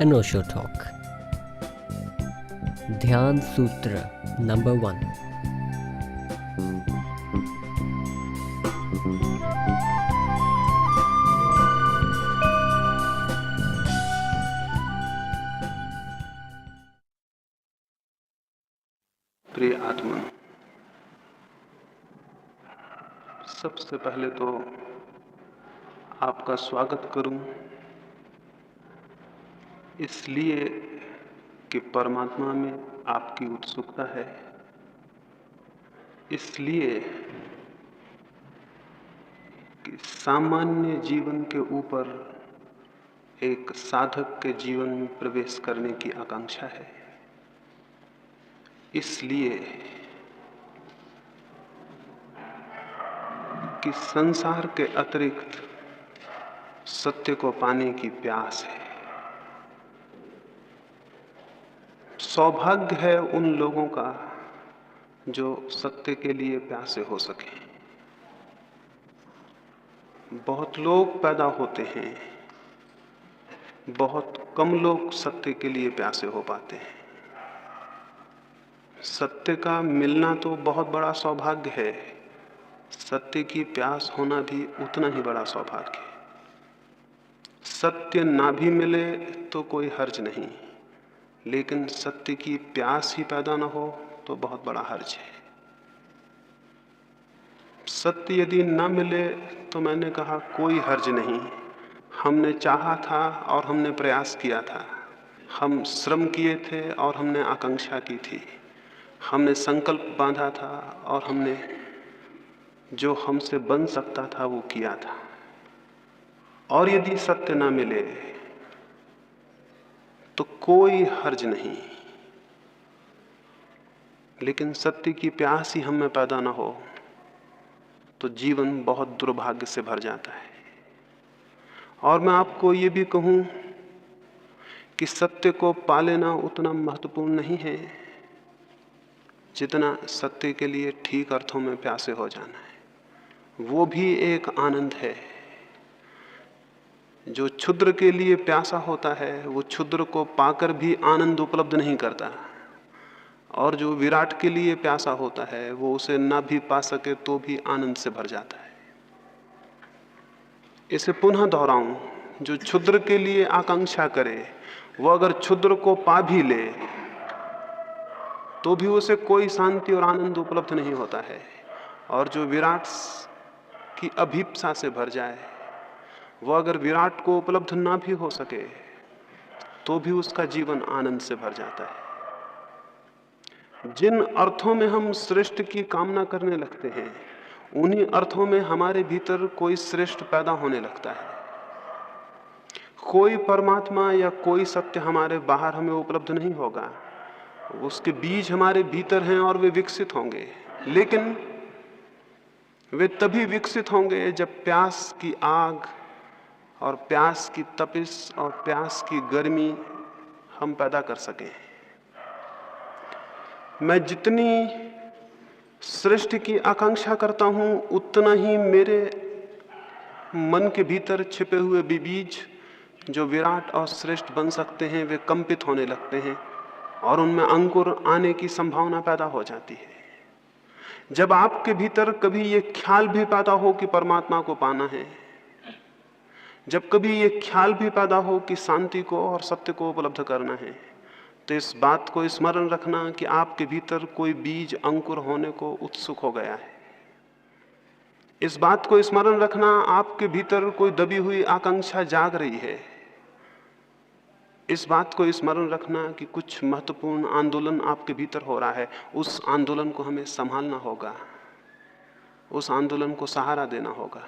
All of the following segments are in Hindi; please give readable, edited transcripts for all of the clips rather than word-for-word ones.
अनोशो टॉक। ध्यान सूत्र नंबर 1। प्रिय आत्मा, सबसे पहले तो आपका स्वागत करूं इसलिए कि परमात्मा में आपकी उत्सुकता है, इसलिए कि सामान्य जीवन के ऊपर एक साधक के जीवन में प्रवेश करने की आकांक्षा है, इसलिए कि संसार के अतिरिक्त सत्य को पाने की प्यास है। सौभाग्य है उन लोगों का जो सत्य के लिए प्यासे हो सके। बहुत लोग पैदा होते हैं, बहुत कम लोग सत्य के लिए प्यासे हो पाते हैं। सत्य का मिलना तो बहुत बड़ा सौभाग्य है, सत्य की प्यास होना भी उतना ही बड़ा सौभाग्य है। सत्य ना भी मिले तो कोई हर्ज नहीं, लेकिन सत्य की प्यास ही पैदा ना हो तो बहुत बड़ा हर्ज है। सत्य यदि ना मिले तो मैंने कहा कोई हर्ज नहीं। हमने चाहा था और हमने प्रयास किया था, हम श्रम किए थे और हमने आकांक्षा की थी, हमने संकल्प बांधा था और हमने जो हमसे बन सकता था वो किया था। और यदि सत्य ना मिले तो कोई हर्ज नहीं, लेकिन सत्य की प्यास ही हम में पैदा ना हो तो जीवन बहुत दुर्भाग्य से भर जाता है। और मैं आपको ये भी कहूं कि सत्य को पा लेना उतना महत्वपूर्ण नहीं है जितना सत्य के लिए ठीक अर्थों में प्यासे हो जाना है। वो भी एक आनंद है। जो क्षुद्र के लिए प्यासा होता है वो क्षुद्र को पाकर भी आनंद उपलब्ध नहीं करता, और जो विराट के लिए प्यासा होता है वो उसे ना भी पा सके तो भी आनंद से भर जाता है। इसे पुनः दोहराऊं, जो क्षुद्र के लिए आकांक्षा करे वो अगर क्षुद्र को पा भी ले तो भी उसे कोई शांति और आनंद उपलब्ध नहीं होता है। और जो विराट की अभीप्सा से भर जाए वो अगर विराट को उपलब्ध ना भी हो सके तो भी उसका जीवन आनंद से भर जाता है। जिन अर्थों में हम श्रेष्ठ की कामना करने लगते हैं उन्हीं अर्थों में हमारे भीतर कोई श्रेष्ठ पैदा होने लगता है। कोई परमात्मा या कोई सत्य हमारे बाहर हमें उपलब्ध नहीं होगा, उसके बीज हमारे भीतर हैं और वे विकसित होंगे, लेकिन वे तभी विकसित होंगे जब प्यास की आग और प्यास की तपिश और प्यास की गर्मी हम पैदा कर सकें। मैं जितनी श्रेष्ठ की आकांक्षा करता हूं उतना ही मेरे मन के भीतर छिपे हुए बीज जो विराट और श्रेष्ठ बन सकते हैं वे कंपित होने लगते हैं और उनमें अंकुर आने की संभावना पैदा हो जाती है। जब आपके भीतर कभी ये ख्याल भी पैदा हो कि परमात्मा को पाना है, जब कभी ये ख्याल भी पैदा हो कि शांति को और सत्य को उपलब्ध करना है, तो इस बात को स्मरण रखना कि आपके भीतर कोई बीज अंकुर होने को उत्सुक हो गया है। इस बात को स्मरण रखना आपके भीतर कोई दबी हुई आकांक्षा जाग रही है। इस बात को स्मरण रखना कि कुछ महत्वपूर्ण आंदोलन आपके भीतर हो रहा है। उस आंदोलन को हमें संभालना होगा, उस आंदोलन को सहारा देना होगा,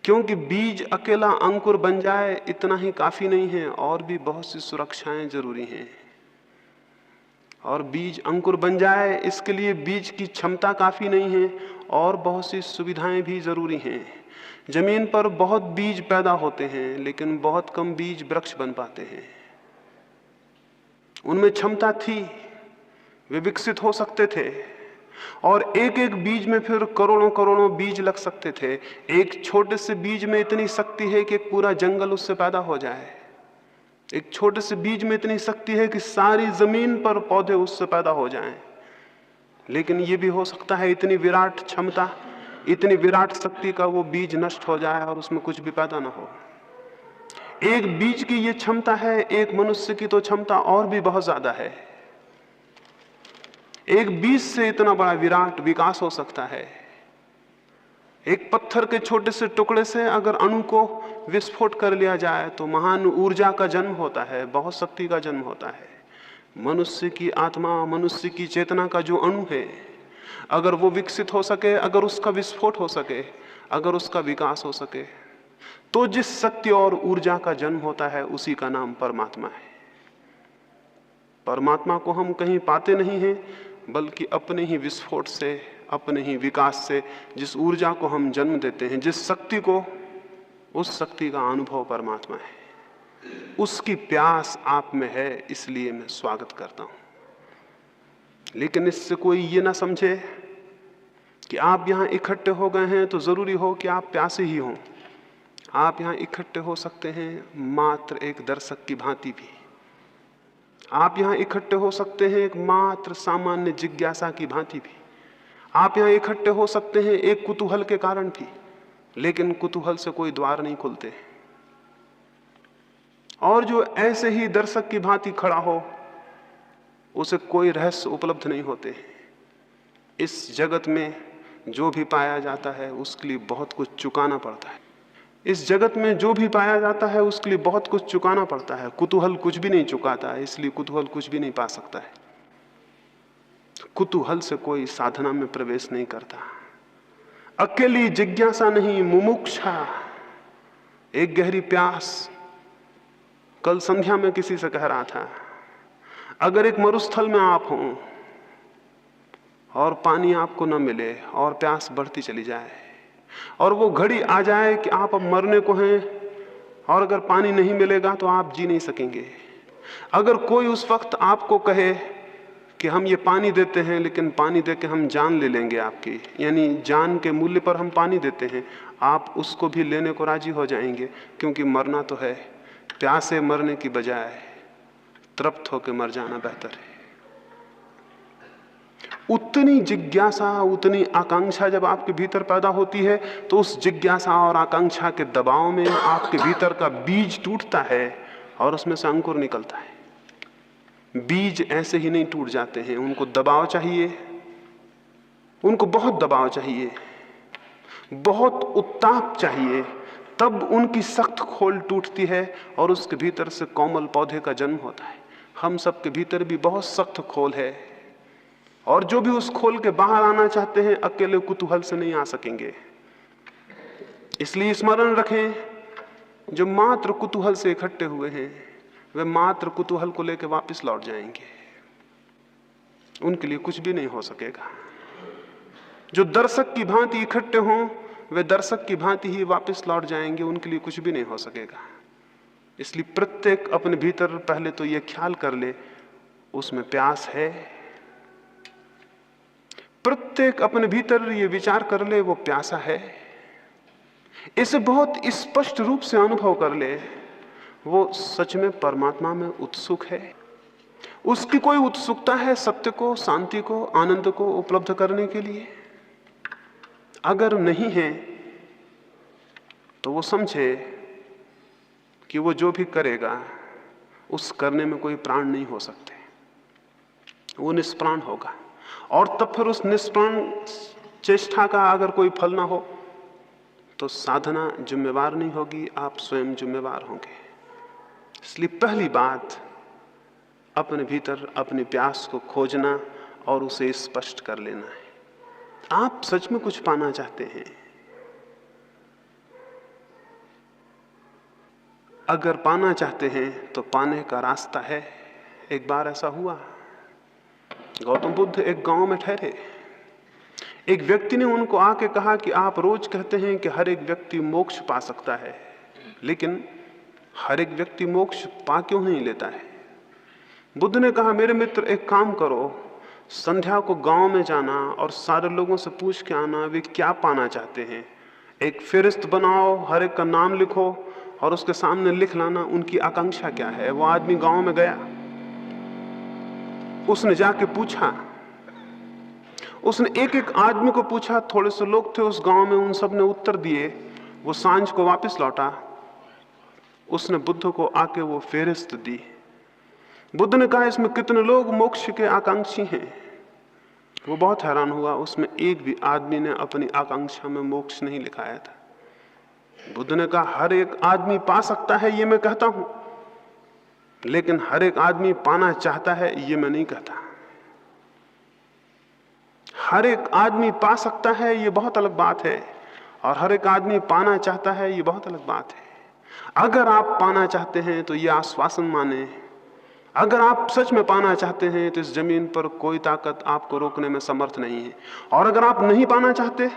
क्योंकि बीज अकेला अंकुर बन जाए इतना ही काफी नहीं है, और भी बहुत सी सुरक्षाएं जरूरी हैं। और बीज अंकुर बन जाए इसके लिए बीज की क्षमता काफी नहीं है, और बहुत सी सुविधाएं भी जरूरी हैं। जमीन पर बहुत बीज पैदा होते हैं लेकिन बहुत कम बीज वृक्ष बन पाते हैं। उनमें क्षमता थी, वे विकसित हो सकते थे, और एक एक बीज में फिर करोड़ों करोड़ों बीज लग सकते थे। एक छोटे से बीज में इतनी शक्ति है कि पूरा जंगल उससे पैदा हो जाए। एक छोटे से बीज में इतनी शक्ति है कि सारी जमीन पर पौधे उससे पैदा हो जाएं। लेकिन ये भी हो सकता है इतनी विराट क्षमता, इतनी विराट शक्ति का वो बीज नष्ट हो जाए और उसमें कुछ भी पैदा ना हो। एक बीज की ये क्षमता है, एक मनुष्य की तो क्षमता और भी बहुत ज्यादा है। एक बीज से इतना बड़ा विराट विकास हो सकता है। एक पत्थर के छोटे से टुकड़े से अगर अणु को विस्फोट कर लिया जाए तो महान ऊर्जा का जन्म होता है, बहुत शक्ति का जन्म होता है। मनुष्य की आत्मा, मनुष्य की चेतना का जो अणु है, अगर वो विकसित हो सके, अगर उसका विस्फोट हो सके, अगर उसका विकास हो सके, तो जिस शक्ति और ऊर्जा का जन्म होता है उसी का नाम परमात्मा है। परमात्मा को हम कहीं पाते नहीं हैं, बल्कि अपने ही विस्फोट से, अपने ही विकास से जिस ऊर्जा को हम जन्म देते हैं, जिस शक्ति को, उस शक्ति का अनुभव परमात्मा है। उसकी प्यास आप में है, इसलिए मैं स्वागत करता हूं। लेकिन इससे कोई ये ना समझे कि आप यहां इकट्ठे हो गए हैं तो जरूरी हो कि आप प्यासे ही हों। आप यहां इकट्ठे हो सकते हैं मात्र एक दर्शक की भांति भी। आप यहां इकट्ठे हो सकते हैं एक मात्र सामान्य जिज्ञासा की भांति भी। आप यहां इकट्ठे हो सकते हैं एक कुतूहल के कारण भी। लेकिन कुतूहल से कोई द्वार नहीं खुलते, और जो ऐसे ही दर्शक की भांति खड़ा हो उसे कोई रहस्य उपलब्ध नहीं होते। इस जगत में जो भी पाया जाता है उसके लिए बहुत कुछ चुकाना पड़ता है। इस जगत में जो भी पाया जाता है उसके लिए बहुत कुछ चुकाना पड़ता है। कुतूहल कुछ भी नहीं चुकाता है, इसलिए कुतूहल कुछ भी नहीं पा सकता है। कुतूहल से कोई साधना में प्रवेश नहीं करता। अकेली जिज्ञासा नहीं, मुमुक्षा, एक गहरी प्यास। कल संध्या में किसी से कह रहा था, अगर एक मरुस्थल में आप हों और पानी आपको न मिले और प्यास बढ़ती चली जाए, और वो घड़ी आ जाए कि आप अब मरने को हैं और अगर पानी नहीं मिलेगा तो आप जी नहीं सकेंगे। अगर कोई उस वक्त आपको कहे कि हम ये पानी देते हैं, लेकिन पानी देके हम जान ले लेंगे आपकी, यानी जान के मूल्य पर हम पानी देते हैं, आप उसको भी लेने को राजी हो जाएंगे, क्योंकि मरना तो है। प्यासे मरने की बजाय तृप्त होकर मर जाना बेहतर है। उतनी जिज्ञासा, उतनी आकांक्षा जब आपके भीतर पैदा होती है तो उस जिज्ञासा और आकांक्षा के दबाव में आपके भीतर का बीज टूटता है और उसमें से अंकुर निकलता है। बीज ऐसे ही नहीं टूट जाते हैं, उनको दबाव चाहिए, उनको बहुत दबाव चाहिए, बहुत उत्ताप चाहिए, तब उनकी सख्त खोल टूटती है और उसके भीतर से कोमल पौधे का जन्म होता है। हम सबके भीतर भी बहुत सख्त खोल है, और जो भी उस खोल के बाहर आना चाहते हैं अकेले कुतूहल से नहीं आ सकेंगे। इसलिए स्मरण रखें, जो मात्र कुतूहल से इकट्ठे हुए हैं वे मात्र कुतूहल को लेकर वापस लौट जाएंगे, उनके लिए कुछ भी नहीं हो सकेगा। जो दर्शक की भांति इकट्ठे हों वे दर्शक की भांति ही वापस लौट जाएंगे, उनके लिए कुछ भी नहीं हो सकेगा। इसलिए प्रत्येक अपने भीतर पहले तो यह ख्याल कर ले उसमें प्यास है। प्रत्येक अपने भीतर ये विचार कर ले वो प्यासा है। इसे बहुत स्पष्ट रूप से अनुभव कर ले वो सच में परमात्मा में उत्सुक है। उसकी कोई उत्सुकता है सत्य को, शांति को, आनंद को उपलब्ध करने के लिए। अगर नहीं है तो वो समझे कि वो जो भी करेगा उस करने में कोई प्राण नहीं हो सकते, वो निष्प्राण होगा। और तब फिर उस निष्प्राण चेष्टा का अगर कोई फल ना हो तो साधना जिम्मेवार नहीं होगी, आप स्वयं जिम्मेवार होंगे। इसलिए पहली बात अपने भीतर अपनी प्यास को खोजना और उसे स्पष्ट कर लेना है। आप सच में कुछ पाना चाहते हैं, अगर पाना चाहते हैं तो पाने का रास्ता है। एक बार ऐसा हुआ, गौतम बुद्ध एक गांव में ठहरे। एक व्यक्ति ने उनको आके कहा कि आप रोज कहते हैं कि हर एक व्यक्ति मोक्ष पा सकता है, लेकिन हर एक व्यक्ति मोक्ष पा क्यों नहीं लेता है? बुद्ध ने कहा, मेरे मित्र एक काम करो, संध्या को गांव में जाना और सारे लोगों से पूछ के आना वे क्या पाना चाहते हैं। एक फहरिस्त बनाओ, हर एक का नाम लिखो और उसके सामने लिख लाना उनकी आकांक्षा क्या है। वो आदमी गांव में गया, उसने जाके पूछा, उसने एक एक आदमी को पूछा, थोड़े से लोग थे उस गांव में, उन सब ने उत्तर दिए। वो सांझ को वापस लौटा, उसने बुद्ध को आके वो फेहरिस्त दी। बुद्ध ने कहा इसमें कितने लोग मोक्ष के आकांक्षी हैं। वो बहुत हैरान हुआ, उसमें एक भी आदमी ने अपनी आकांक्षा में मोक्ष नहीं लिखाया था। बुद्ध ने कहा हर एक आदमी पा सकता है ये मैं कहता हूं, लेकिन हर एक आदमी पाना चाहता है ये मैं नहीं कहता। हर एक आदमी पा सकता है ये बहुत अलग बात है, और हर एक आदमी पाना चाहता है ये बहुत अलग बात है। अगर आप पाना चाहते हैं तो ये आश्वासन माने, अगर आप सच में पाना चाहते हैं तो इस जमीन पर कोई ताकत आपको रोकने में समर्थ नहीं है, और अगर आप नहीं पाना चाहते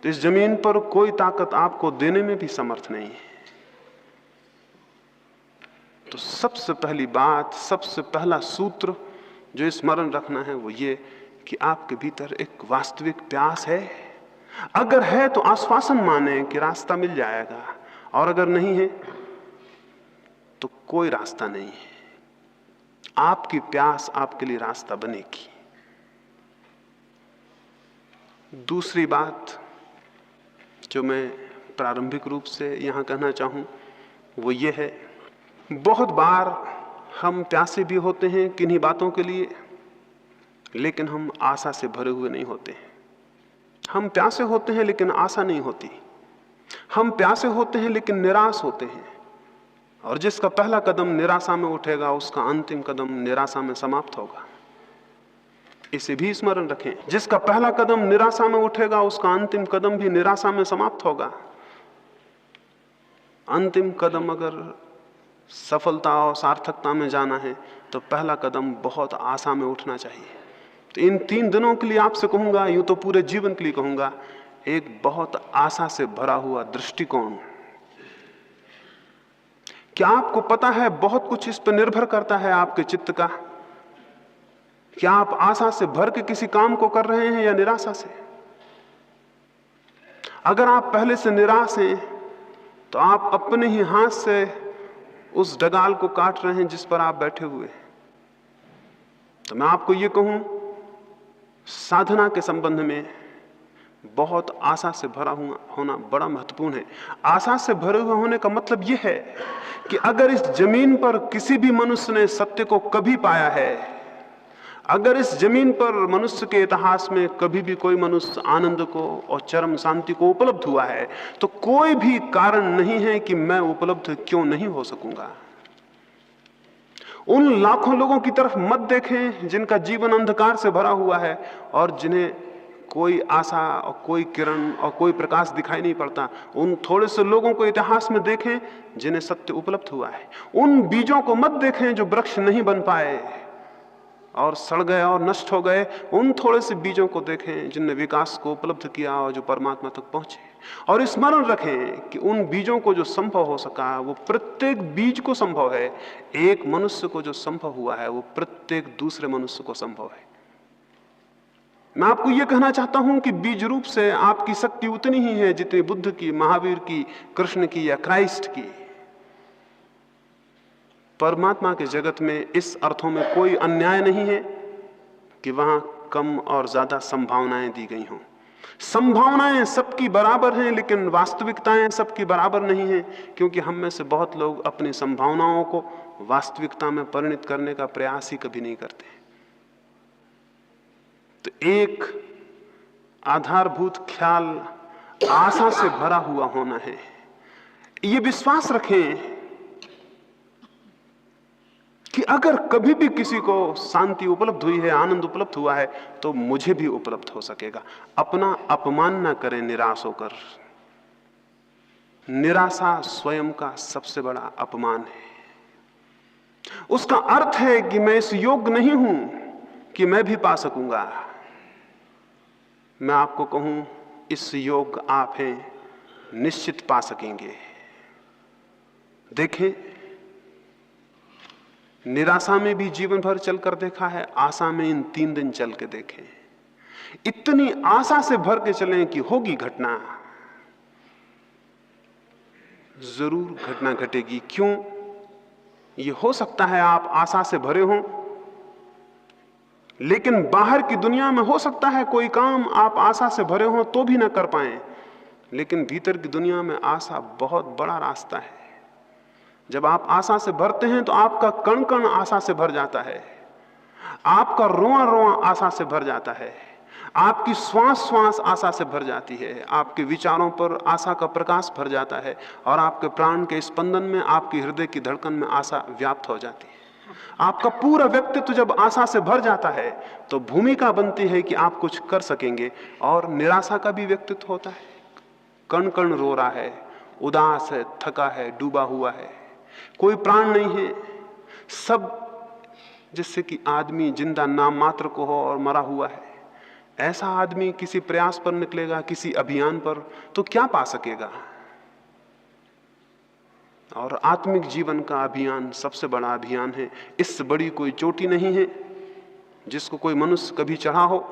तो इस जमीन पर कोई ताकत आपको देने में भी समर्थ नहीं है। तो सबसे पहली बात, सबसे पहला सूत्र जो स्मरण रखना है वो ये कि आपके भीतर एक वास्तविक प्यास है। अगर है तो आश्वासन माने कि रास्ता मिल जाएगा, और अगर नहीं है तो कोई रास्ता नहीं है। आपकी प्यास आपके लिए रास्ता बनेगी। दूसरी बात जो मैं प्रारंभिक रूप से यहां कहना चाहूं वो ये है, बहुत बार हम प्यासे भी होते हैं किन्हीं बातों के लिए, लेकिन हम आशा से भरे हुए नहीं होते। हम प्यासे होते हैं लेकिन आशा नहीं होती। हम प्यासे होते हैं लेकिन निराश होते हैं, और जिसका पहला कदम निराशा में उठेगा उसका अंतिम कदम निराशा में समाप्त होगा। इसे भी स्मरण रखें, जिसका पहला कदम निराशा में उठेगा उसका अंतिम कदम भी निराशा में समाप्त होगा। अंतिम कदम अगर सफलता और सार्थकता में जाना है तो पहला कदम बहुत आशा में उठना चाहिए। तो इन 3 दिनों के लिए आपसे कहूंगा, यूं तो पूरे जीवन के लिए कहूंगा, एक बहुत आशा से भरा हुआ दृष्टिकोण। क्या आपको पता है बहुत कुछ इस पर निर्भर करता है आपके चित्त का। क्या आप आशा से भर के किसी काम को कर रहे हैं या निराशा से? अगर आप पहले से निराश हैं तो आप अपने ही हाथ से उस डगाल को काट रहे हैं जिस पर आप बैठे हुए हैं। तो मैं आपको ये कहूं, साधना के संबंध में बहुत आशा से भरा हुआ होना बड़ा महत्वपूर्ण है। आशा से भरे हुए होने का मतलब यह है कि अगर इस जमीन पर किसी भी मनुष्य ने सत्य को कभी पाया है, अगर इस जमीन पर मनुष्य के इतिहास में कभी भी कोई मनुष्य आनंद को और चरम शांति को उपलब्ध हुआ है, तो कोई भी कारण नहीं है कि मैं उपलब्ध क्यों नहीं हो सकूंगा। उन लाखों लोगों की तरफ मत देखें जिनका जीवन अंधकार से भरा हुआ है और जिन्हें कोई आशा और कोई किरण और कोई प्रकाश दिखाई नहीं पड़ता। उन थोड़े से लोगों को इतिहास में देखें जिन्हें सत्य उपलब्ध हुआ है। उन बीजों को मत देखें जो वृक्ष नहीं बन पाए और सड़ गए और नष्ट हो गए। उन थोड़े से बीजों को देखें जिनने विकास को उपलब्ध किया और जो परमात्मा तक पहुंचे। और स्मरण रखें कि उन बीजों को जो संभव हो सका वो प्रत्येक बीज को संभव है। एक मनुष्य को जो संभव हुआ है वो प्रत्येक दूसरे मनुष्य को संभव है। मैं आपको यह कहना चाहता हूं कि बीज रूप से आपकी शक्ति उतनी ही है जितनी बुद्ध की, महावीर की, कृष्ण की या क्राइस्ट की। परमात्मा के जगत में इस अर्थों में कोई अन्याय नहीं है कि वहां कम और ज्यादा संभावनाएं दी गई हों। संभावनाएं सबकी बराबर हैं, लेकिन वास्तविकताएं सबकी बराबर नहीं हैं, क्योंकि हम में से बहुत लोग अपनी संभावनाओं को वास्तविकता में परिणत करने का प्रयास ही कभी नहीं करते। तो एक आधारभूत ख्याल आशा से भरा हुआ होना है। ये विश्वास रखें कि अगर कभी भी किसी को शांति उपलब्ध हुई है, आनंद उपलब्ध हुआ है, तो मुझे भी उपलब्ध हो सकेगा। अपना अपमान ना करें निराश होकर। निराशा स्वयं का सबसे बड़ा अपमान है। उसका अर्थ है कि मैं इस योग्य नहीं हूं कि मैं भी पा सकूंगा। मैं आपको कहूं, इस योग्य आप हैं, निश्चित पा सकेंगे। देखें, निराशा में भी जीवन भर चलकर देखा है, आशा में इन 3 दिन चल के देखें। इतनी आशा से भर के चलें कि होगी घटना। जरूर घटना घटेगी। क्यों? ये हो सकता है आप आशा से भरे हों, लेकिन बाहर की दुनिया में हो सकता है कोई काम आप आशा से भरे हों तो भी ना कर पाएं, लेकिन भीतर की दुनिया में आशा बहुत बड़ा रास्ता है। जब आप आशा से भरते हैं तो आपका कण कण आशा से भर जाता है, आपका रोआ रोआ आशा से भर जाता है, आपकी श्वास श्वास आशा से भर जाती है, आपके विचारों पर आशा का प्रकाश भर जाता है और आपके प्राण के स्पंदन में, आपकी हृदय की धड़कन में आशा व्याप्त हो जाती है। आपका पूरा व्यक्तित्व जब आशा से भर जाता है तो भूमिका बनती है कि आप कुछ कर सकेंगे। और निराशा का भी व्यक्तित्व होता है, कण कण रो रहा है, उदास है, थका है, डूबा हुआ है, कोई प्राण नहीं है, सब जिससे कि आदमी जिंदा नाम मात्र को हो और मरा हुआ है। ऐसा आदमी किसी प्रयास पर निकलेगा, किसी अभियान पर, तो क्या पा सकेगा? और आत्मिक जीवन का अभियान सबसे बड़ा अभियान है। इससे बड़ी कोई चोटी नहीं है जिसको कोई मनुष्य कभी चढ़ा हो,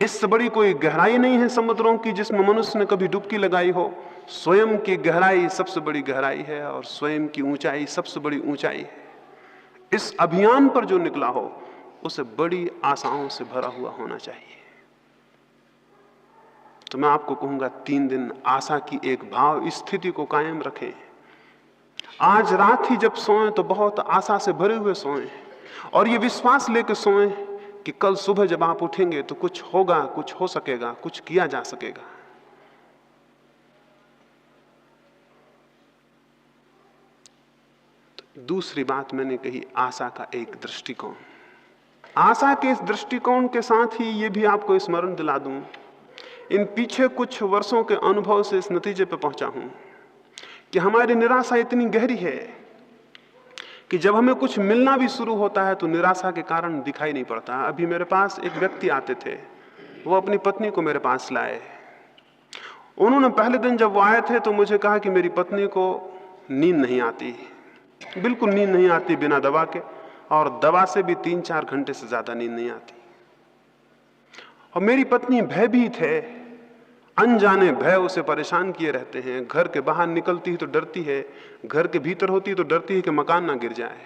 इससे बड़ी कोई गहराई नहीं है समुद्रों की जिसमें मनुष्य ने कभी डुबकी लगाई हो। स्वयं की गहराई सबसे बड़ी गहराई है और स्वयं की ऊंचाई सबसे बड़ी ऊंचाई है। इस अभियान पर जो निकला हो उसे बड़ी आशाओं से भरा हुआ होना चाहिए। तो मैं आपको कहूंगा 3 दिन आशा की एक भाव स्थिति को कायम रखें। आज रात ही जब सोएं तो बहुत आशा से भरे हुए सोएं और ये विश्वास लेकर सोएं कि कल सुबह जब आप उठेंगे तो कुछ होगा, कुछ हो सकेगा, कुछ किया जा सकेगा। तो दूसरी बात मैंने कही, आशा का एक दृष्टिकोण। आशा के इस दृष्टिकोण के साथ ही ये भी आपको स्मरण दिला दूं, इन पीछे कुछ वर्षों के अनुभव से इस नतीजे पर पहुंचा हूं कि हमारी निराशा इतनी गहरी है कि जब हमें कुछ मिलना भी शुरू होता है तो निराशा के कारण दिखाई नहीं पड़ता। अभी मेरे पास एक व्यक्ति आते थे, वो अपनी पत्नी को मेरे पास लाए। उन्होंने पहले दिन जब वो आए थे तो मुझे कहा कि मेरी पत्नी को नींद नहीं आती, बिल्कुल नींद नहीं आती बिना दवा के, और दवा से भी 3-4 घंटे से ज्यादा नींद नहीं आती। और मेरी पत्नी भयभीत है, अनजाने भय उसे परेशान किए रहते हैं। घर के बाहर निकलती है तो डरती है, घर के भीतर होती है तो डरती है कि मकान ना गिर जाए।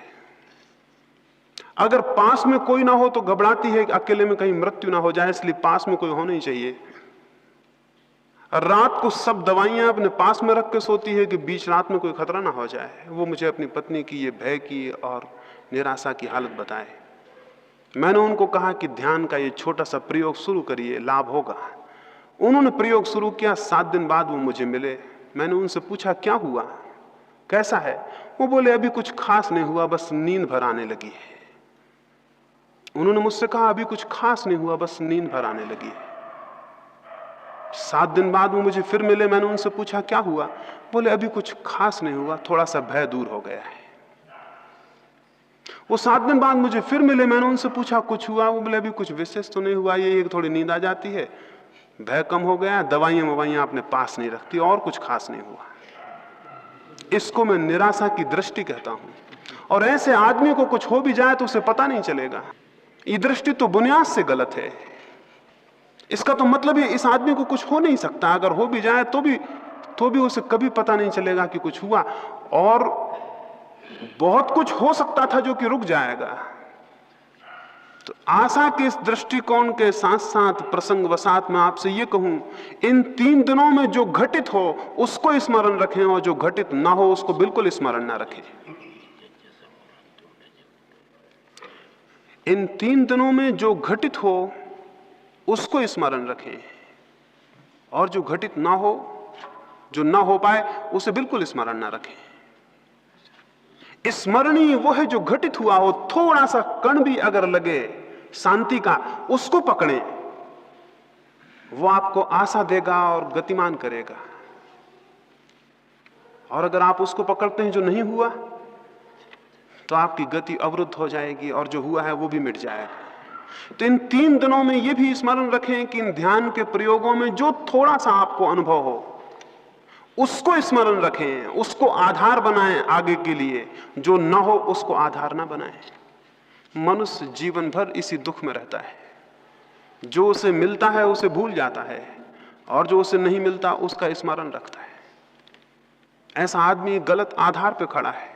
अगर पास में कोई ना हो तो घबराती है कि अकेले में कहीं मृत्यु ना हो जाए, इसलिए पास में कोई होना ही चाहिए। रात को सब दवाइयां अपने पास में रख के सोती है कि बीच रात में कोई खतरा ना हो जाए। वो मुझे अपनी पत्नी की ये भय की और निराशा की हालत बताए। मैंने उनको कहा कि ध्यान का ये छोटा सा प्रयोग शुरू करिए, लाभ होगा। उन्होंने प्रयोग शुरू किया। 7 दिन बाद वो मुझे मिले। मैंने उनसे पूछा क्या हुआ, कैसा है? वो बोले अभी कुछ खास नहीं हुआ, बस नींद भर आने लगी है। उन्होंने मुझसे कहा अभी कुछ खास नहीं हुआ, बस नींद भर आने लगी है। 7 दिन बाद वो मुझे फिर मिले। मैंने उनसे पूछा क्या हुआ? बोले अभी कुछ खास नहीं हुआ, थोड़ा सा भय दूर हो गया है। वो 7 दिन बाद मुझे फिर मिले। मैंने उनसे पूछा कुछ हुआ? वो बोले अभी कुछ विशेष तो नहीं हुआ, ये थोड़ी नींद आ जाती है, भय कम हो गया, दवाइयां अपने पास नहीं रखती, और कुछ खास नहीं हुआ। इसको मैं निराशा की दृष्टि कहता हूं। और ऐसे आदमी को कुछ हो भी जाए तो उसे पता नहीं चलेगा। ये दृष्टि तो बुनियाद से गलत है। इसका तो मतलब है इस आदमी को कुछ हो नहीं सकता, अगर हो भी जाए तो भी उसे कभी पता नहीं चलेगा कि कुछ हुआ। और बहुत कुछ हो सकता था जो कि रुक जाएगा। तो आशा के इस दृष्टिकोण के साथ साथ प्रसंगवशात मैं आपसे ये कहूं, इन 3 दिनों में जो घटित हो उसको स्मरण रखें और जो घटित ना हो उसको बिल्कुल स्मरण ना रखें। इन 3 दिनों में जो घटित हो उसको स्मरण रखें और जो घटित ना हो, जो ना हो पाए, उसे बिल्कुल स्मरण ना रखें। स्मरणीय वो है जो घटित हुआ हो। थोड़ा सा कण भी अगर लगे शांति का, उसको पकड़ें, वो आपको आशा देगा और गतिमान करेगा। और अगर आप उसको पकड़ते हैं जो नहीं हुआ, तो आपकी गति अवरुद्ध हो जाएगी और जो हुआ है वो भी मिट जाएगा। तो इन 3 दिनों में ये भी स्मरण रखें कि इन ध्यान के प्रयोगों में जो थोड़ा सा आपको अनुभव हो उसको स्मरण रखें, उसको आधार बनाएं आगे के लिए। जो ना हो उसको आधार ना बनाएं। मनुष्य जीवन भर इसी दुख में रहता है। जो उसे मिलता है उसे भूल जाता है और जो उसे नहीं मिलता उसका स्मरण रखता है। ऐसा आदमी गलत आधार पर खड़ा है।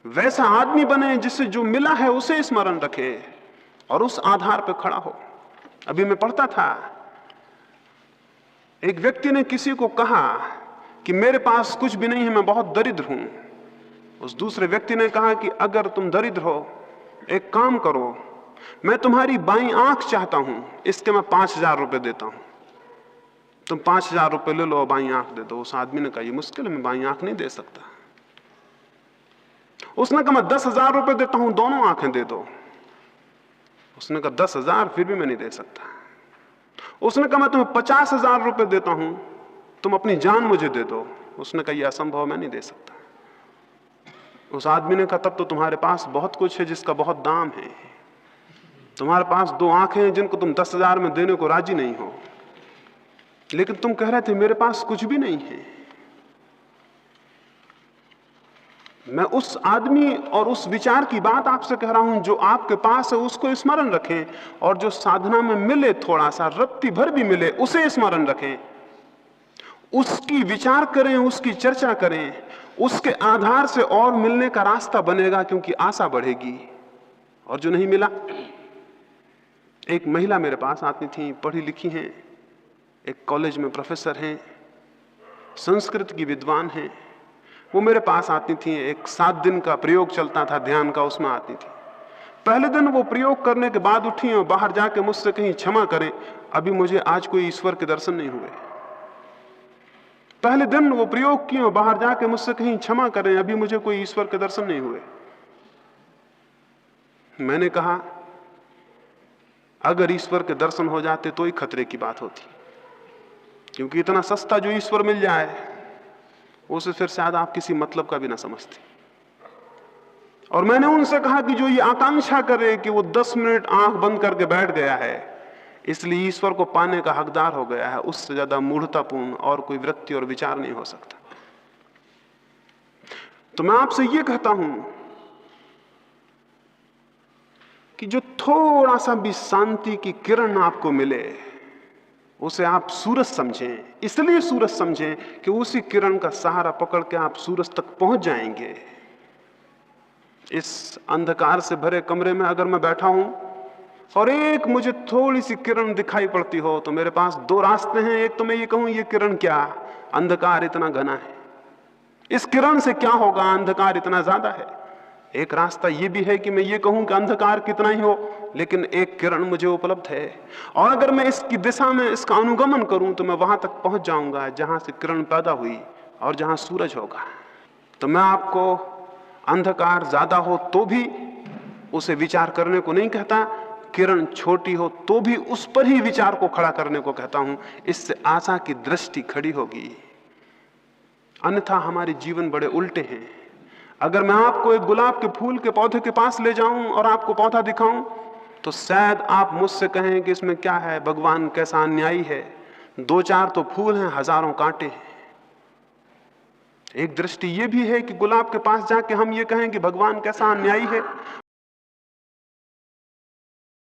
वैसा आदमी बने जिससे जो मिला है उसे स्मरण रखे और उस आधार पर खड़ा हो। अभी मैं पढ़ता था, एक व्यक्ति ने किसी को कहा कि मेरे पास कुछ भी नहीं है, मैं बहुत दरिद्र हूं। उस दूसरे व्यक्ति ने कहा कि अगर तुम दरिद्र हो, एक काम करो, मैं तुम्हारी बाईं आंख चाहता हूं, इसके मैं 5,000 रुपए देता हूं, तुम 5,000 रुपए ले लो, बाईं आंख दे दो। उस आदमी ने कहा, ये मुश्किल है, मैं बाईं आंख नहीं दे सकता। उसने कहा, मैं 10,000 रुपए देता हूं, दोनों आंखें दे दो। उसने कहा, 10,000 फिर भी मैं नहीं दे सकता। उसने कहा, मैं तुम्हें 50,000 रुपए देता हूं, तुम अपनी जान मुझे दे दो। उसने कहा, यह असंभव, मैं नहीं दे सकता। उस आदमी ने कहा, तब तो तुम्हारे पास बहुत कुछ है जिसका बहुत दाम है। तुम्हारे पास 2 आंखें हैं जिनको तुम 10,000 में देने को राजी नहीं हो, लेकिन तुम कह रहे थे मेरे पास कुछ भी नहीं है। मैं उस आदमी और उस विचार की बात आपसे कह रहा हूं, जो आपके पास है उसको स्मरण रखें, और जो साधना में मिले, थोड़ा सा रत्ती भर भी मिले, उसे स्मरण रखें, उसकी विचार करें, उसकी चर्चा करें। उसके आधार से और मिलने का रास्ता बनेगा, क्योंकि आशा बढ़ेगी। और जो नहीं मिला, एक महिला मेरे पास आती थी, पढ़ी लिखी हैं, एक कॉलेज में प्रोफेसर हैं, संस्कृत की विद्वान हैं। वो मेरे पास आती थी, एक 7 दिन का प्रयोग चलता था ध्यान का, उसमें आती थी। पहले दिन वो प्रयोग करने के बाद उठी और बाहर जाके मुझसे कहीं, क्षमा करें, अभी मुझे आज कोई ईश्वर के दर्शन नहीं हुए। पहले दिन वो प्रयोग किए और बाहर जाके मुझसे कहीं, क्षमा करें, अभी मुझे कोई ईश्वर के दर्शन नहीं हुए। मैंने कहा, अगर ईश्वर के दर्शन हो जाते तो ही खतरे की बात होती, क्योंकि इतना सस्ता जो ईश्वर मिल जाए उसे फिर शायद आप किसी मतलब का भी ना समझते। और मैंने उनसे कहा कि जो ये आकांक्षा करे कि वो 10 मिनट आंख बंद करके बैठ गया है, इसलिए ईश्वर को पाने का हकदार हो गया है, उससे ज्यादा मूढ़तापूर्ण और कोई वृत्ति और विचार नहीं हो सकता। तो मैं आपसे ये कहता हूं कि जो थोड़ा सा भी शांति की किरण आपको मिले, उसे आप सूरज समझें। इसलिए सूरज समझें कि उसी किरण का सहारा पकड़ के आप सूरज तक पहुंच जाएंगे। इस अंधकार से भरे कमरे में अगर मैं बैठा हूं और एक मुझे थोड़ी सी किरण दिखाई पड़ती हो, तो मेरे पास 2 रास्ते हैं। एक तो मैं ये कहूं, ये किरण क्या, अंधकार इतना घना है, इस किरण से क्या होगा, अंधकार इतना ज्यादा है। एक रास्ता ये भी है कि मैं ये कहूं कि अंधकार कितना ही हो, लेकिन एक किरण मुझे उपलब्ध है, और अगर मैं इसकी दिशा में इसका अनुगमन करूं तो मैं वहां तक पहुंच जाऊंगा जहां से किरण पैदा हुई और जहां सूरज होगा। तो मैं आपको अंधकार ज्यादा हो तो भी उसे विचार करने को नहीं कहता, किरण छोटी हो तो भी उस पर ही विचार को खड़ा करने को कहता हूं। इससे आशा की दृष्टि खड़ी होगी। अन्यथा हमारे जीवन बड़े उल्टे हैं। अगर मैं आपको एक गुलाब के फूल के पौधे के पास ले जाऊं और आपको पौधा दिखाऊं, तो शायद आप मुझसे कहें कि इसमें क्या है, भगवान कैसा अन्यायी है, 2-4 तो फूल हैं, हजारों कांटे हैं। एक दृष्टि ये भी है कि गुलाब के पास जाके हम ये कहें कि भगवान कैसा अन्यायी है,